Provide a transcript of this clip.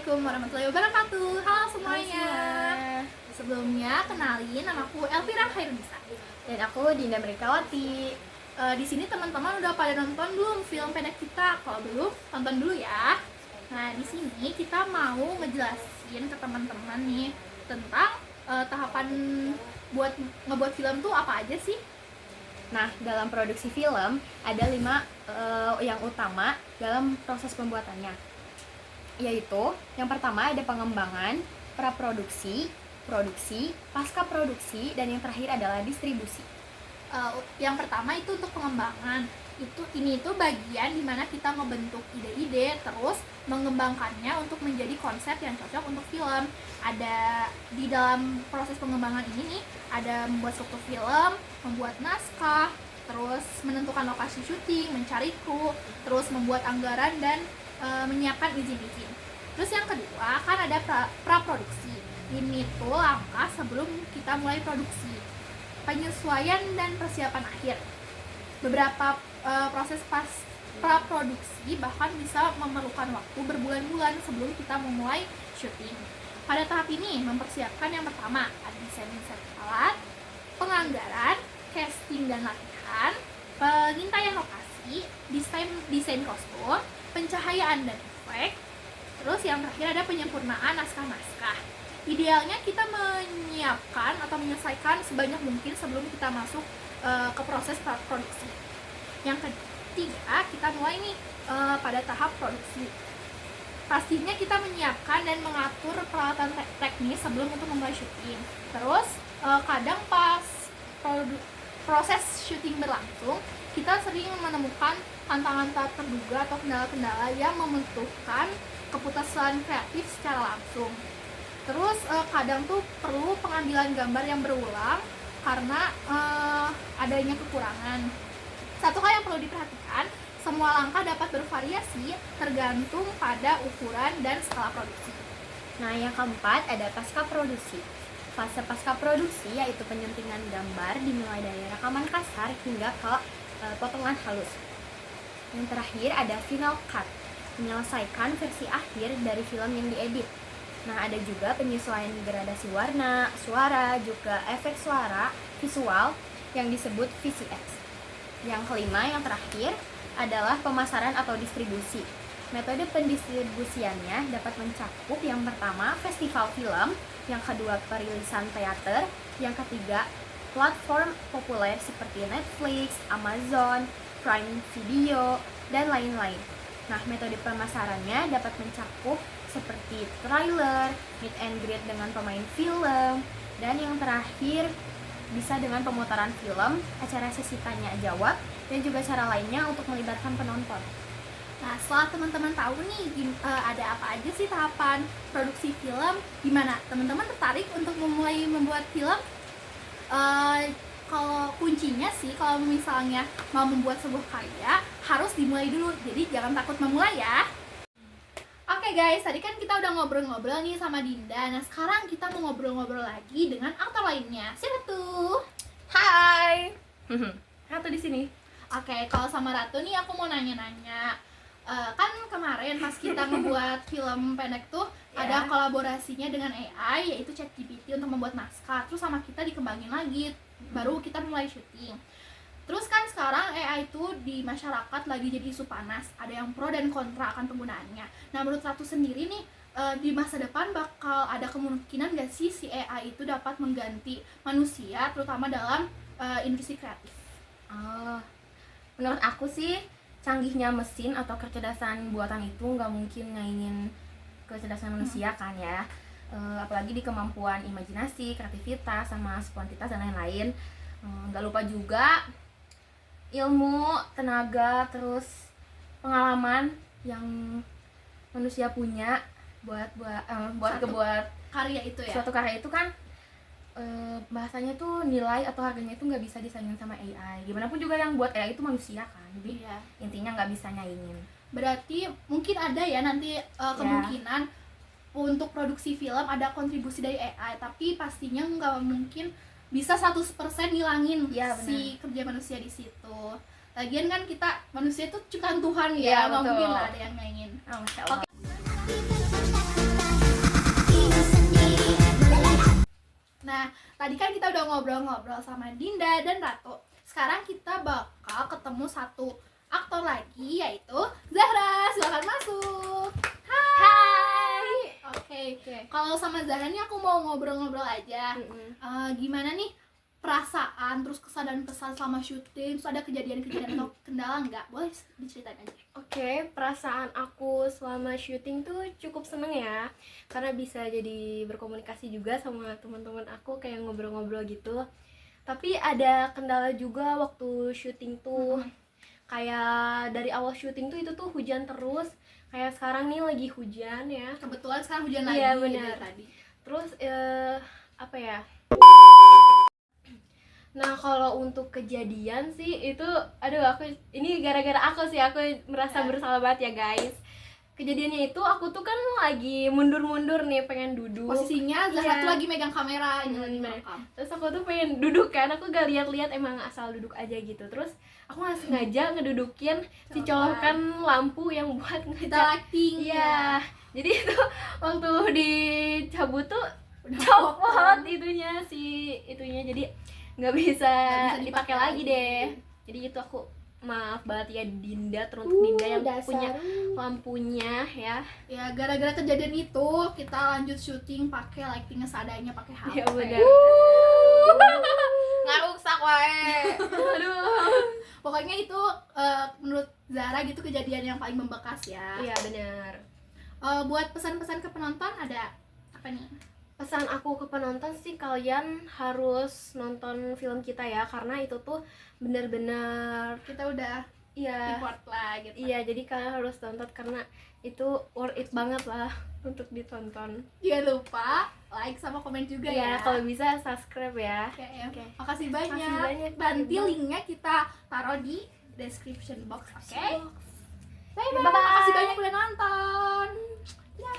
Assalamualaikum warahmatullahi wabarakatuh. Halo semuanya. Sebelumnya kenalin, namaku Elvira Khairunisa. Dan aku Dinda Merikawati. Di sini teman-teman udah pada nonton belum film pendek kita? Kalau belum, tonton dulu ya. Nah, di sini kita mau ngejelasin ke teman-teman nih tentang tahapan buat ngebuat film tuh apa aja sih? Nah, dalam produksi film ada 5 yang utama dalam proses pembuatannya, yaitu yang pertama ada pengembangan, praproduksi, produksi, pasca produksi, dan yang terakhir adalah distribusi. Yang pertama itu untuk pengembangan. Ini itu bagian dimana kita membentuk ide-ide terus mengembangkannya untuk menjadi konsep yang cocok untuk film. Ada di dalam proses pengembangan ini nih, ada membuat struktur film, membuat naskah, terus menentukan lokasi syuting, mencari kru, terus membuat anggaran dan menyiapkan izin-izin. Terus yang kedua kan ada praproduksi. Ini tuh langkah sebelum kita mulai produksi, penyesuaian dan persiapan akhir. Beberapa proses praproduksi bahkan bisa memerlukan waktu berbulan-bulan sebelum kita memulai syuting. Pada tahap ini mempersiapkan yang pertama ada desain alat, penganggaran, casting dan latihan, pengintaian lokasi, desain kostum, pencahayaan dan efek. Terus yang terakhir ada penyempurnaan naskah-naskah. Idealnya kita menyiapkan atau menyelesaikan sebanyak mungkin sebelum kita masuk ke proses produksi. Yang ketiga, kita mulai nih pada tahap produksi. Pastinya kita menyiapkan dan mengatur peralatan teknis sebelum untuk memulai syuting. Terus kadang pas proses syuting berlangsung, kita sering menemukan tantangan tak terduga atau kendala-kendala yang membutuhkan keputusan kreatif secara langsung. Terus kadang tuh perlu pengambilan gambar yang berulang karena adanya kekurangan. Satu hal yang perlu diperhatikan, semua langkah dapat bervariasi tergantung pada ukuran dan skala produksi. Nah, yang keempat ada pasca produksi. Fase pasca produksi yaitu penyuntingan gambar dimulai dari rekaman kasar hingga ke potongan halus. Yang terakhir ada final cut, menyelesaikan versi akhir dari film yang diedit. Nah, ada juga penyesuaian gradasi warna, suara, juga efek suara visual yang disebut VCX. Yang kelima, yang terakhir adalah pemasaran atau distribusi. Metode pendistribusiannya dapat mencakup yang pertama festival film, yang kedua perilisan teater, yang ketiga platform populer seperti Netflix, Amazon, Prime Video, dan lain-lain. Nah, metode pemasarannya dapat mencakup seperti trailer, meet and greet dengan pemain film, dan yang terakhir bisa dengan pemutaran film, acara sesi tanya jawab, dan juga cara lainnya untuk melibatkan penonton. Nah, setelah teman-teman tahu nih ada apa aja sih tahapan produksi film, gimana? Teman-teman tertarik untuk memulai membuat film? Kalau kuncinya sih, kalau misalnya mau membuat sebuah karya, harus dimulai dulu. Jadi jangan takut memulai ya. Oke guys, tadi kan kita udah ngobrol-ngobrol nih sama Dinda. Nah, sekarang kita mau ngobrol-ngobrol lagi dengan aktor lainnya. Siapa tuh? Hai. Ratu di sini. Oke, kalau sama Ratu nih aku mau nanya-nanya. Kan kemarin pas kita ngebuat film pendek tuh ada kolaborasinya dengan AI, yaitu ChatGPT untuk membuat naskah. Terus sama kita dikembangin lagi, baru kita mulai syuting. Terus kan sekarang AI itu di masyarakat lagi jadi isu panas. Ada yang pro dan kontra akan penggunaannya. Nah, menurut Ratu sendiri nih, di masa depan bakal ada kemungkinan gak sih si AI itu dapat mengganti manusia, terutama dalam industri kreatif? Menurut aku sih canggihnya mesin atau kecerdasan buatan itu nggak mungkin ngainin kecerdasan manusia kan ya. Apalagi di kemampuan imajinasi, kreativitas, sama spontanitas dan lain-lain. Nggak lupa juga ilmu, tenaga, terus pengalaman yang manusia punya buat Karya itu ya? suatu karya itu kan bahasanya tuh nilai atau harganya itu nggak bisa disandingin sama AI. Gimana pun juga yang buat AI itu manusia kan, jadi intinya nggak bisa nyaingin. Berarti mungkin ada ya nanti kemungkinan untuk produksi film ada kontribusi dari AI, tapi pastinya nggak mungkin bisa 100% ngilangin si kerja manusia di situ. Lagian kan kita manusia itu ciptaan Tuhan ya, nggak mungkin lah ada yang nyaingin. Masya Allah. Oke. Nah, tadi kan kita udah ngobrol-ngobrol sama Dinda dan Ratu. Sekarang kita bakal ketemu satu aktor lagi, yaitu Zahra. Silakan masuk. Hai. Oke. Kalau sama Zahra nih aku mau ngobrol-ngobrol aja. Gimana nih perasaan, terus kesan dan kesan selama syuting? Terus ada kejadian-kejadian atau kendala nggak? Boleh diceritain aja. Oke, perasaan aku selama syuting tuh cukup seneng ya, karena bisa jadi berkomunikasi juga sama teman-teman aku, kayak ngobrol-ngobrol gitu. Tapi ada kendala juga waktu syuting tuh. Kayak dari awal syuting tuh itu tuh hujan terus. Kayak sekarang nih lagi hujan ya. Kebetulan sekarang hujan lagi. Iya, benar. dari tadi. Terus apa ya? Nah, kalau untuk kejadian sih itu, aduh, aku ini gara-gara aku sih, aku merasa bersalah banget ya guys. Kejadiannya itu aku tuh kan lagi mundur-mundur nih, pengen duduk. Posisinya Zahra Iya. tuh lagi megang kamera, ini lagi Bener. merekam. Terus aku tuh pengen duduk kan, aku gak lihat-lihat, emang asal duduk aja gitu. Terus aku nggak sengaja ngedudukin si colokan lampu yang buat Kita ngecat. lighting. Iya. Jadi itu waktu dicabut tuh Udah copot itunya, jadi nggak bisa Nggak bisa dipakai lagi deh. Jadi itu aku maaf banget ya Dinda, teruntuk Dinda yang punya lampunya ya. Ya gara-gara kejadian itu kita lanjut syuting pakai lightingnya seadanya, pakai HP. Ya benar. Nggak rusak wae. Aduh. Pokoknya itu menurut Zahra gitu kejadian yang paling membekas ya. Iya benar. Buat pesan-pesan ke penonton ada apa nih? Pesan aku ke penonton sih, kalian harus nonton film kita ya, karena itu tuh benar-benar Kita udah iya. report lah gitu. Iya, jadi kalian harus tonton karena itu worth it banget lah untuk ditonton. Jangan lupa like sama komen juga Iya, ya. kalau bisa subscribe ya. Oke. Makasih banyak. Makasih banyak. Nanti linknya kita taruh di description box. Oke. Bye bye. Bye-bye. Makasih banyak udah nonton. Ya.